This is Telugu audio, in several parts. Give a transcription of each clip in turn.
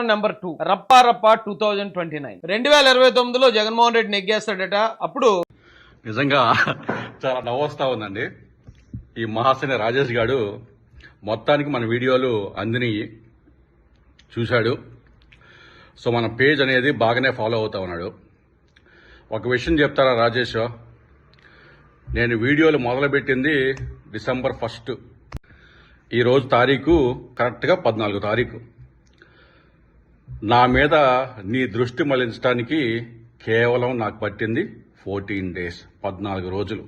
నెంబర్ 2 రప్పా 2029 2029లో జగన్మోహన్ రెడ్డి నెగ్గేస్తాడట. అప్పుడు నిజంగా చాలా నవ్వొస్తా ఉందండి. ఈ మహాసేన రాజేష్ గారు మొత్తానికి మన వీడియోలు అందిని చూశాడు. సో మన పేజ్ అనేది బాగానే ఫాలో అవుతా ఉన్నాడు. ఒక విషయం చెప్తారా రాజేష్, నేను వీడియోలు మొదలుపెట్టింది డిసెంబర్ 1. ఈరోజు తారీఖు కరెక్ట్గా 14 తారీఖు. నా మీద నీ దృష్టి మళ్లించడానికి కేవలం నాకు పట్టింది 14 డేస్, 14 రోజులు.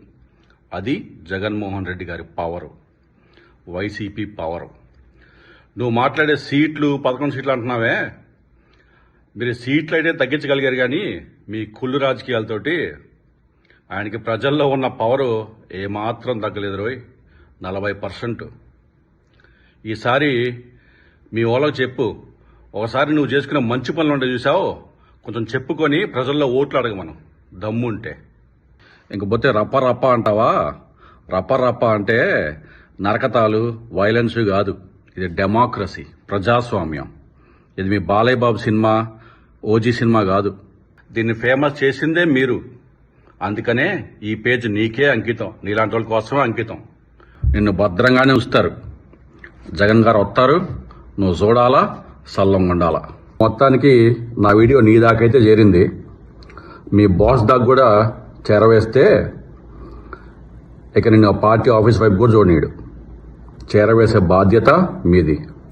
అది జగన్మోహన్ రెడ్డి గారి పవరు, వైసీపీ పవరు. నువ్వు మాట్లాడే సీట్లు 11 సీట్లు అంటున్నావే, మీరు సీట్లు అయితే తగ్గించగలిగారు కానీ మీ కుళ్ళు రాజకీయాలతోటి ఆయనకి ప్రజల్లో ఉన్న పవరు ఏమాత్రం తగ్గలేదు రోయ్, 40%. ఈసారి మీ వాళ్ళకి చెప్పు, ఒకసారి నువ్వు చేసుకున్న మంచి పనులు ఉంటే చూసావు, కొంచెం చెప్పుకొని ప్రజల్లో ఓట్లు అడగమను దమ్ముంటే. ఇంకపోతే రప్ప అంటావా? రప్ప అంటే నరకతాలు, వైలెన్స్ కాదు. ఇది డెమోక్రసీ, ప్రజాస్వామ్యం. ఇది మీ Balayya Babu cinema, OG cinema కాదు. దీన్ని ఫేమస్ చేసిందే మీరు. అందుకనే ఈ పేజ్ నీకే అంకితం, నీలాంటి వాళ్ళ కోసమే అంకితం. నిన్ను భద్రంగానే ఉంచుతారు. జగన్ గారు వస్తారు, నువ్వు చూడాలా, సల్లంగా ఉండాలా. మొత్తానికి నా వీడియో నీ దాకైతే చేరింది. మీ బాస్ దాకా కూడా చేరవేస్తే ఇక నిన్ను పార్టీ ఆఫీస్ వైపు కూడా చూడనీడు. చేరవేసే బాధ్యత మీది.